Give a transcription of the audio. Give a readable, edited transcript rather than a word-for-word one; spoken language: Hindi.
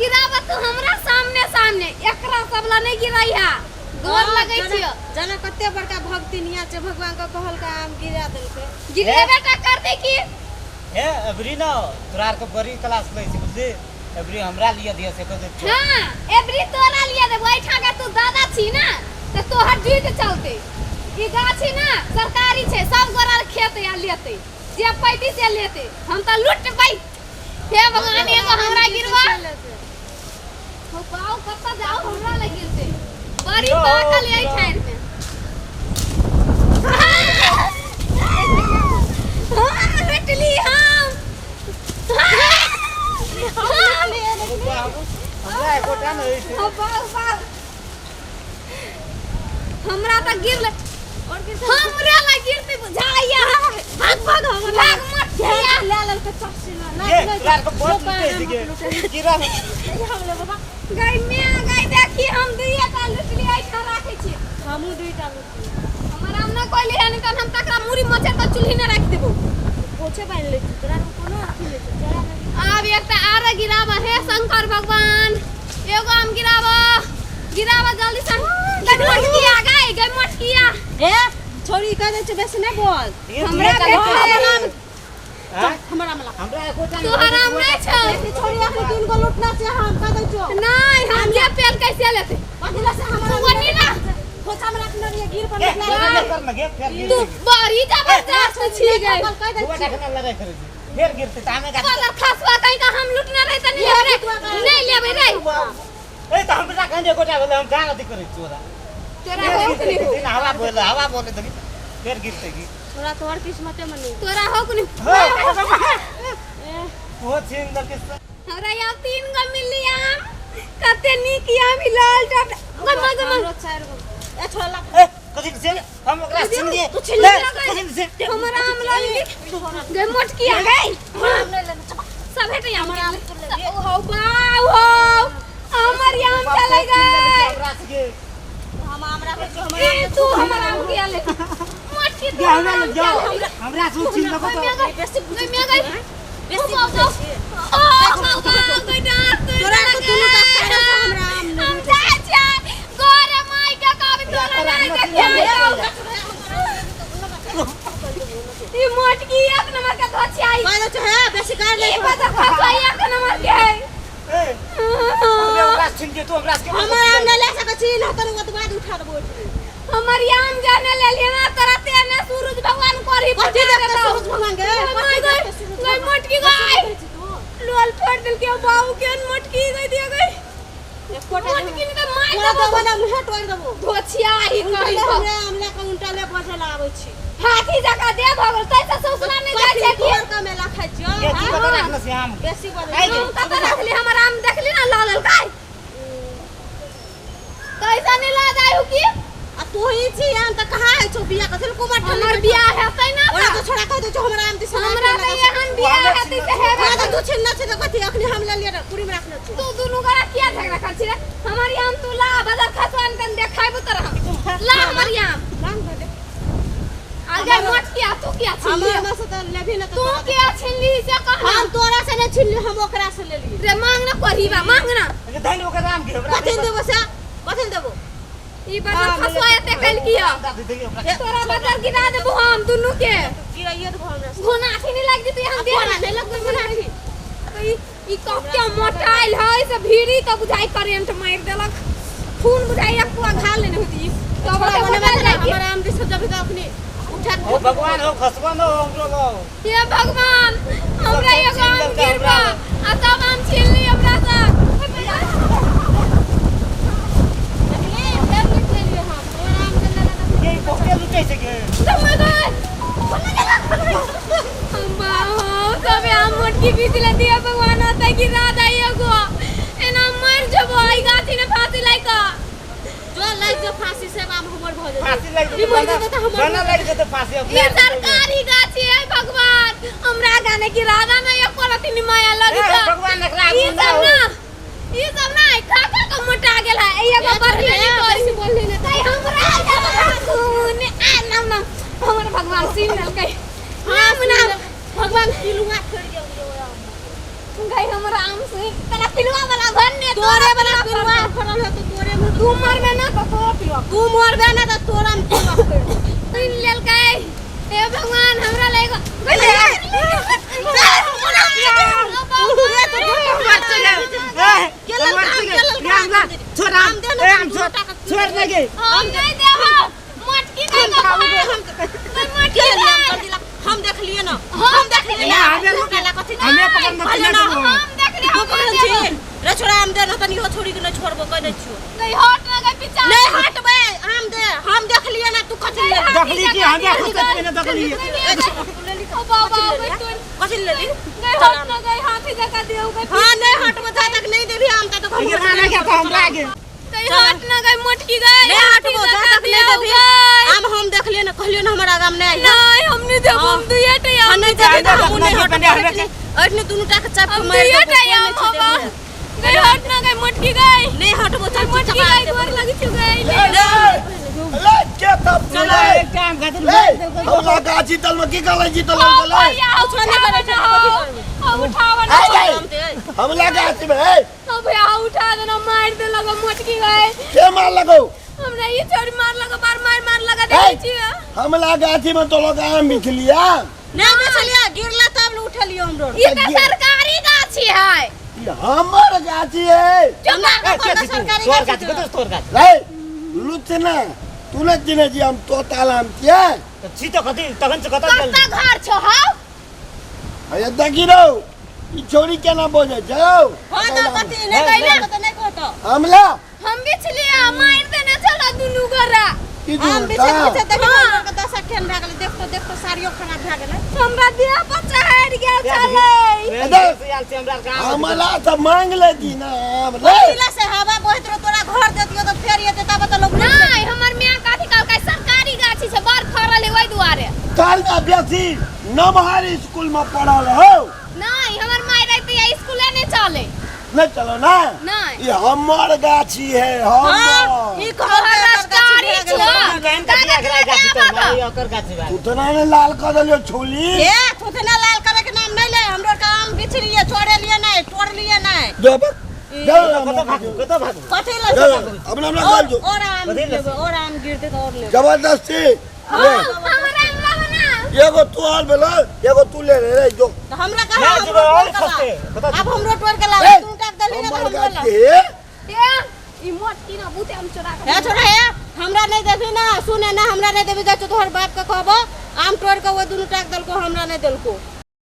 गिरावा तू हमरा सामने सामने एकरा सबला नहीं गिराई है गोर लगै छियो जना कते बड़का भक्तिनिया छै भगवान के कहल का आम गिरा देलकै गिरे बेटा कर दे की हे अबरी ना तोरा के बड़ी क्लास ले छी बुझली अबरी हमरा लिए दिया से कर दे हां एवरी तोरा लिए दे बैठा के तू दादा छी ना त तोहर ड्यूटी चलते ई गाछी ना सरकारी छै सब गोरा खेत या लेते जे पैती से लेते हम त लूट पाई हे भगवान एगो हमरा गिरवा हो पाऊ कत्ता जाओ हमरा ले गिरते बड़ी पाकल आई ठार में हां लुटली हम हमरा एकोटा नहीं छै हमरा त गिरले और हमरा ला गिरते बुझाइया भाग हमरा मत खेया ले ले के चक्सी ना ये तोरा के बहुत लुटे दिगे गिरा हमले बाबा गाय देखी हम दुइया ता लुटली आई खा राखे छी हमू दुइटा लुटली हमरा हम ना कोइली हन त हम तकरा मुरी मचे त चुल्ही न राख देबो पोछे बांध ले तोरा कोनो अथी ले जरा अब एकटा आरे गिरावा हे शंकर भगवान एगो हम गिरावा जल्दी से गमटकिया गमटकिया ए छोरी कह दे छ बेसी नहीं बोल हमरा के हमरा मला हमरा एकोटा तू हराम नहीं छ छोरी आके दिन को लूटना से हम कह दे छ नहीं हम जे पेल कैसे लेते पहला से हमरा वनी ना खोचा में रखना रे गिर पर कर न गे फेर गिर तू बड़ी जबरदस्त छी गई हुआ देखना लड़ाई करे फेर गिरते त हमें का कलर खसवा कहीं का हम लूटना रहे त नहीं लेबे रे ए त हमरा कहीं एकोटा बोले हम का गलती करे छोरा तोरा हो कि नहीं दिन हवा बोले तो फेर गिरते की तोरा तोर किस्मते में नहीं तोरा हो कि नहीं वो छीन दे के हमरा या 3 गो मिली आम कते नीक आम लाल टप गम हमरो 4 गो ए छोरा ला ए कथि से हम ओकरा छीन दिए तू छीन ले कथि से हमरा आम ला ली गे मोटकिया गई हम ले ले सब हेटे हमरा आम हो बाऊ हो हमर आम चले गए हम हमरा को ए तू हमरा आम किया ले मोटकी दे हमरा से छीन लो तो बेसी गई मैं गई बेसी गई डांट तोरा को दुनु का खाना हमरा आम हम जाए जा गोरे माई के काबे तोरा नहीं के ई मोटकी एक नंबर का धोछाई कहलो छ है बेसी कर ले ई पता खसाई एक नंबर के है ए हमरा ओकरा छीन दे तो हमरा के हमरा आम ले सके छी न तनु के बाद उठा देबो हमर आम जाने ले लेना तोरा तेने सूरज भगवान करही कथि देख सूरज भगवान के गई मोटकी गई लोल फोड़ दिल के बाबू के मोटकी गई दिया गई मोटकी ने मार देबो बना मुंह तोड़ देबो धोछिया ही कही हमरा आम ले के उल्टा ले बजे लाबै छी हाथी जका दे भगल तैसे ससुरा नहीं जाय छै कि का मेला खाइ छियो ये की बता रखना से हम बेसी बजे हम कत रखली हमर आम देखली ना लाल काय कैसा नहीं ला जाय हो की आ तू ही छी आम त कहां है छो बिया कथि को मठ हमर बियाह हेतै ना ओरा तो छोड़ा कह दे छ हमरा आम दिस हमरा त एहन बियाह हेतै से हेबे तो तू छिन न छ त कथि अखनी हम ले लिए पूरी में रखले छी तू दुनु गरा किया झगड़ा कर छी रे हमारी आम तू ला बाजार खसवान तन देखाइबो तोरा ला हमारी आम मांग दे आगे मत किया तू क्या छीन हमरा लिया में से त लेभी न तू क्या छीन ली से कहा हम तोरा से न छिन हम ओकरा से ले लिए रे मांग ना पहिबा मांग ना ये धन ओकरा नाम के हमरा कथि देबो से कथि देबो ई बाजार खसवाए ते कल किया तोरा बाजार गिरा देबो हम दुनु के गिराइए तो हमरा से घोना आठी नहीं लग जती हम दे तोरा ले लग घोना आठी ई कत्ते मोटाइल है से भीड़ी तो बुझाई करेंट मार देलक खून बुझाई एक पुआ घा लेने होती तो हमरा बड़ा बने बड़ा हमरा आम दिस जब का अखनी उठा ओ भगवान हो खसबा न हमरो गो हे भगवान हमरा ये काम गिरबा आ तब हम छीन ली हमरा से ये कोके लुटे से के कभी हम मोटकी बीच ले दिया भगवान आता कि रात आई एगो एना मर जबो आई गाछी ने फांसी लाइका जो लाइक जो फांसी से काम हमर भ जाय फांसी लग बना लग जते फांसी अब ये सरकारी गाछी है भगवान हमरा गाने की राधा में एक कोलती माया लगी भगवान एकरा ये सब ना खा का मोटा गेल है एगो बढ़ले नहीं कोई बोलले ने ताई हमरा खून आ नाम नाम हमर भगवान सीन लल कई नाम नाम भगवान किलुआ छोड़ दियो गई हमरा आम से तेरा पिलवा वाला भन्ने तोरे वाला पिलवा फरल है तो तोरे में तू मर में ना तो तोरा पिलवा तू मर बे ना तो तोरा में पिलवा तीन लेल गई हे भगवान हमरा लेगा छोड़ लगे हम नहीं देबो मटकी नहीं हम देख लिए ना हम देख लिए हमें पकड़ मत ले हम देख लिए रे छोड़ा हम दे ना तनी हो छोड़ी के न छोड़बो कह दे छियो गई हट ना गई पीछा नहीं हटबे हम देख लिए ना तू कथि ले देख ली कि हमें खुद पे ना देख ली ओ बाबा तू कथि ले ली गई हट ना गई हाथी जका देऊ गई हां नहीं हटबो जा तक नहीं देबी हम त तो ये खाना क्या था हमरा आगे गई हट ना गई मोटकी गई नहीं हटबो जा तक नहीं देबी हम देख लिए ना कहलियो ना हमरा आगाम नहीं नहीं हम नहीं देबो हम दुइए टे हम नहीं देबी हम नहीं हटबे अटने दुनु टाक चाप हम मार दुइए टे बाबा गई हट ना गई मोटकी गई नहीं हटबो चल मोटकी गई गोर लगी छु गई ले के तब चलो एक काम कर ले हमरा गाछी तल में की कहले जी तल में ले कुछ नहीं करे छ अब उठावा ना हमरा गाछी में है अब यहाँ उठा देना मार दे लगा मोटकी गई के मार लगो हमरा ये छोरी मार लगा मार लगा देखी छिया हमरा गाछी में तो लोग आम बिछ लिया नहीं बेचलिया गिरला तब उठा लियो हमरो ये तो सरकारी गाछी है ये हमर गाछी है सरकारी तोर गाछ को तोर गाछ रे लुचना तूने जिने जी हम तो तालाम किया तो छी तो कथि तखन से कत चल कत्ता घर छो हाउ अरे देखी रो ई छोरी के ना बोले जाओ हां तो कथि नहीं कहले तो नहीं कहतो हमला हम बिछलिया मार देने चला दुनु गोरा की हम दूर पीछे देखि हमरा के 10 अखन भ गेलै देखतो साड़ियो खराब भ गेलै हमरा दिया बच्चा हट गया चले यार से हमरा काम हमला तो मांग ले दी ना हम ले किला से हवा बहत रहो तोरा घर देतियो तो फेर येते तब तो लोग नहीं हमर मियां काथी कहलकै सरकारी गाछी से बार फरल है ओइ दुआरे काल में बेसी नमहारी स्कूल में पढ़ल हो नहीं हमर माय रहती है स्कूले नहीं चले नहीं चलो ना नहीं ये हमर गाछी है हम ई घर सरकारी छो बहन का क्या करा गाछ तो मारी ओकर गाछ बा उतना ने लाल कर दियो छोली ए थुथना लाल करे के नाम नहीं ले हमरो काम बिछ लिए छोड़े लिए नहीं तोड़ लिए नहीं जब कत भागू कथि ले अपना अपना कर जो और आम गिरते तो और ले जबरदस्ती हां हमरा अंगला बना एगो तू और बेलो एगो तू ले रे जो तो हमरा मैं कहा जब और फंसते अब हमरो टोर के ला तू टाक दली ना हमर हम गाछी बोला है ई मोटकी ना बूते हम चोरा हे छोड़ा हे हमरा नहीं देबी ना सुने ना हमरा नहीं देबी जा तोहर बाप के कहबो आम तोड़ के वो दुनु टाक दल को हमरा नहीं दल को